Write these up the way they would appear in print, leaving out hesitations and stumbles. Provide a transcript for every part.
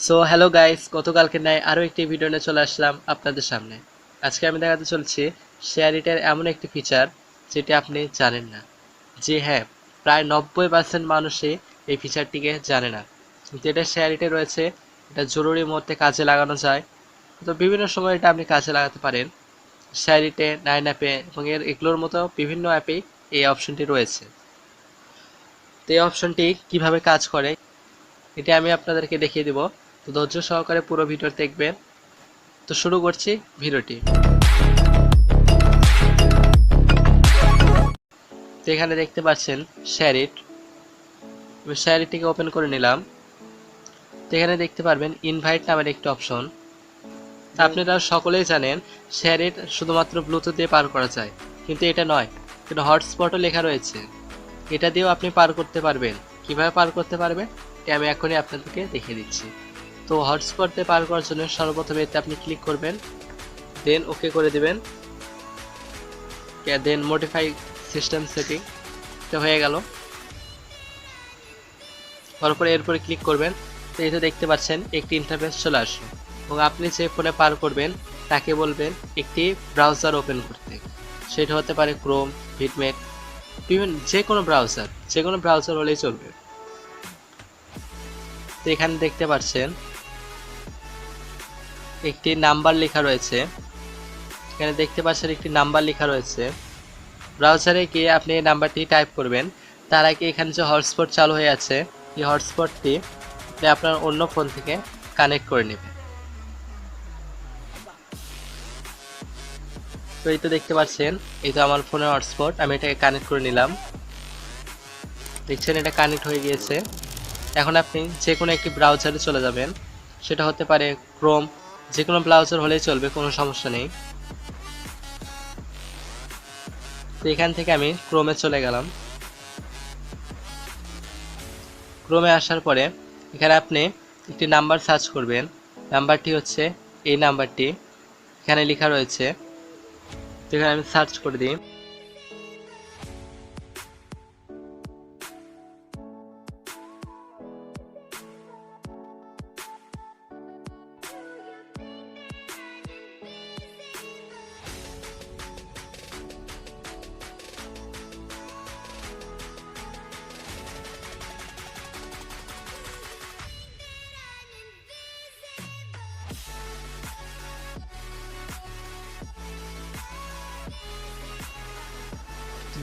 So hello guys, গতকালকে ন্যায় আরও একটি ভিডিও নিয়ে চলে আসলাম আপনাদের সামনে। আজকে আমি দেখাতে চলছি শেয়ার ইটের এমন একটি ফিচার যেটি আপনি জানেন না। যে হ্যাঁ, প্রায় 90% মানুষই এই ফিচারটিকে জানে না, কিন্তু এটা শেয়ার ইটে রয়েছে। এটা জরুরি মুহূর্তে কাজে লাগানো যায়, তো বিভিন্ন সময় এটা আপনি কাজে লাগাতে পারেন। শেয়ার ইটে, নাইন অ্যাপে এবং এগুলোর মতো বিভিন্ন অ্যাপেই এই অপশনটি রয়েছে। তো এই অপশনটি কিভাবে কাজ করে এটা আমি আপনাদেরকে দেখিয়ে দিব। তো ধৈর্য সহকারে পুরো ভিডিও দেখবেন। তো শুরু করছি ভিডিওটি। তো এখানে দেখতে পাচ্ছেন শেয়ার ইট। আমি শেয়ার ইটটিকে ওপেন করে নিলাম। তো এখানে দেখতে পারবেন ইনভাইট নামের একটি অপশন। আপনারা সকলেই জানেন শেয়ার ইট শুধুমাত্র ব্লুটুথ দিয়ে পার করা যায়, কিন্তু এটা নয়, কিন্তু হটস্পটও লেখা রয়েছে। এটা দিয়েও আপনি পার করতে পারবেন। কিভাবে পার করতে পারবেন এটা আমি এখনই আপনাদেরকে দেখিয়ে দিচ্ছি। তো হটস্পট দিয়ে পার করার জন্য সর্বপ্রথমে এতে আপনি ক্লিক করবেন, দেন ওকে করে দিবেন, দেন মডিফাই সিস্টেম সেটিং, এটা হয়ে গেল। তারপরে এরপরে ক্লিক করবেন। তো এই তো দেখতে পাচ্ছেন একটি ইন্টারফেস চলে আসলো, এবং আপনি যে ফোনে পার করবেন তাকে বলবেন একটি ব্রাউজার ওপেন করতে। সেটা হতে পারে ক্রোম, ভিটমেট, বিভিন্ন যে কোনো ব্রাউজার হলেই চলবে। তো এখানে দেখতে পাচ্ছেন একটি নাম্বার লেখা রয়েছে। এখানে দেখতে পাচ্ছেন একটি নাম্বার লেখা রয়েছে। ব্রাউজারে গিয়ে আপনি এই নাম্বারটি টাইপ করবেন। তার আগে এখানে যে হটস্পট চালু হয়ে আছে, এই হটস্পটটি আপনি আপনার অন্য ফোন থেকে কানেক্ট করে নেবেন। তো এই তো দেখতে পাচ্ছেন, এই তো আমার ফোনের হটস্পট, আমি এটাকে কানেক্ট করে নিলাম। দেখছেন এটা কানেক্ট হয়ে গিয়েছে। এখন আপনি যে কোনো একটি ব্রাউজারে চলে যাবেন। সেটা হতে পারে ক্রোম, যে কোনো ব্রাউজার হলেই চলবে, কোনো সমস্যা নেই। তো এখান থেকে আমি ক্রোমে চলে গেলাম। ক্রোমে আসার পরে এখানে আপনি একটি নাম্বার সার্চ করবেন। নাম্বারটি হচ্ছে এই নাম্বারটি, এখানে লেখা রয়েছে। তো এখানে আমি সার্চ করে দিই।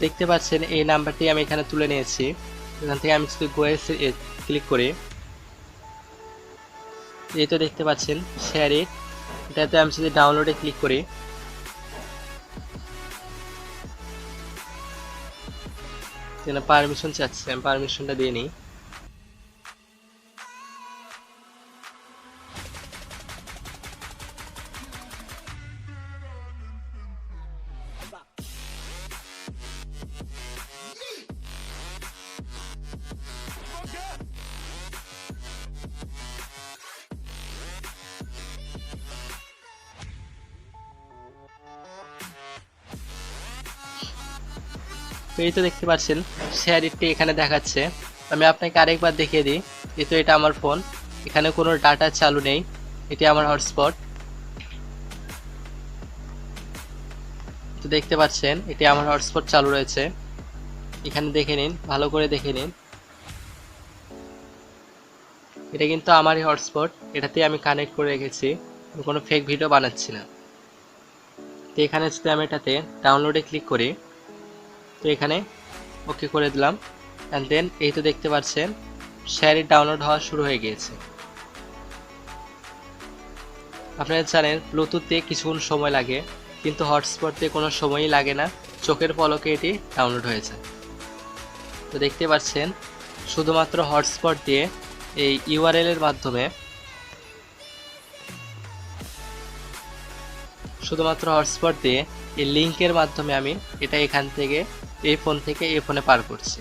দেখতে পাচ্ছেন এই নাম্বারটি আমি এখানে তুলে নিয়েছি। এখান থেকে আমি যদি গোয়ে ক্লিক করি, এই তো দেখতে পাচ্ছেন শেয়ার ইট। এটাতে আমি যদি ডাউনলোডে ক্লিক করি, এখানে পারমিশন চাচ্ছে, আমি পারমিশনটা দিয়ে নিই। তো এই তো দেখতে পাচ্ছেন শেয়ার ইটটি এখানে দেখাচ্ছে। আমি আপনাকে আরেকবার দেখিয়ে দিই। এই তো এটা আমার ফোন, এখানে কোনো ডাটা চালু নেই, এটি আমার হটস্পট। তো দেখতে পাচ্ছেন এটি আমার হটস্পট চালু রয়েছে। এখানে দেখে নিন, ভালো করে দেখে নিন, এটা কিন্তু আমারই হটস্পট। এটাতে আমি কানেক্ট করে রেখেছি, কোনো ফেক ভিডিও বানাচ্ছি না। তো এখানে যদি আমি এটাতে ডাউনলোডে ক্লিক করি, তো এখানে ওকে করে দিলাম, অ্যান্ড দেন এই তো দেখতে পাচ্ছেন শেয়ার ইট ডাউনলোড হওয়া শুরু হয়ে গিয়েছে। আপনারা জানেন ব্লুটুথ দিয়ে কিছুক্ষণ সময় লাগে, কিন্তু হটস্পট দিয়ে কোনো সময়ই লাগে না, চোখের পলকে এটি ডাউনলোড হয়ে যায়। তো দেখতে পাচ্ছেন শুধুমাত্র হটস্পট দিয়ে এই ইউআরএল এর মাধ্যমে, শুধুমাত্র হটস্পট দিয়ে এই লিঙ্কের মাধ্যমে আমি এটা এখান থেকে, এই ফোন থেকে এই ফোনে পার করছি,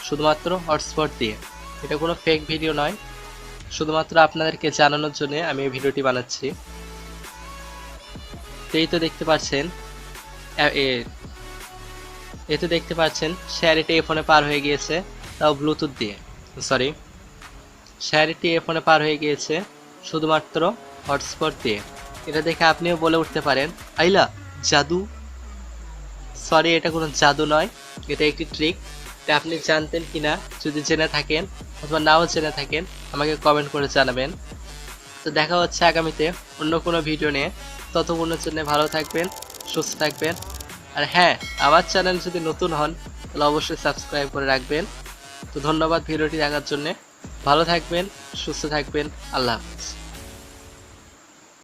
শুধুমাত্র হটস্পট দিয়ে। এটা কোনো ফেক ভিডিও নয়, শুধুমাত্র আপনাদেরকে জানানোর জন্য আমি এই ভিডিওটি বানাচ্ছি। তো এই তো দেখতে পাচ্ছেন এই তো দেখতে পাচ্ছেন শেয়ার ইট এই ফোনে পার হয়ে গিয়েছে, তাও ব্লুটুথ দিয়ে। সরি, শেয়ার ইট এই ফোনে পার হয়ে গিয়েছে শুধুমাত্র হটস্পট দিয়ে। এটা দেখে আপনিও বলে উঠতে পারেন, আইলা জাদু। সরি, এটা কোনো জাদু নয়, এটা একটি ট্রিক। এটা আপনি জানতেন কিনা, যদি জেনে থাকেন অথবা নাও জেনে থাকেন আমাকে কমেন্ট করে জানাবেন। তো দেখা হচ্ছে আগামীতে অন্য কোনো ভিডিও নিয়ে। ততক্ষণের জন্য ভালো থাকবেন, সুস্থ থাকবেন। আর হ্যাঁ, আমার চ্যানেল যদি নতুন হন তাহলে অবশ্যই সাবস্ক্রাইব করে রাখবেন। তো ধন্যবাদ ভিডিওটি দেখার জন্যে। ভালো থাকবেন, সুস্থ থাকবেন, আল্লাহ হাফিজ।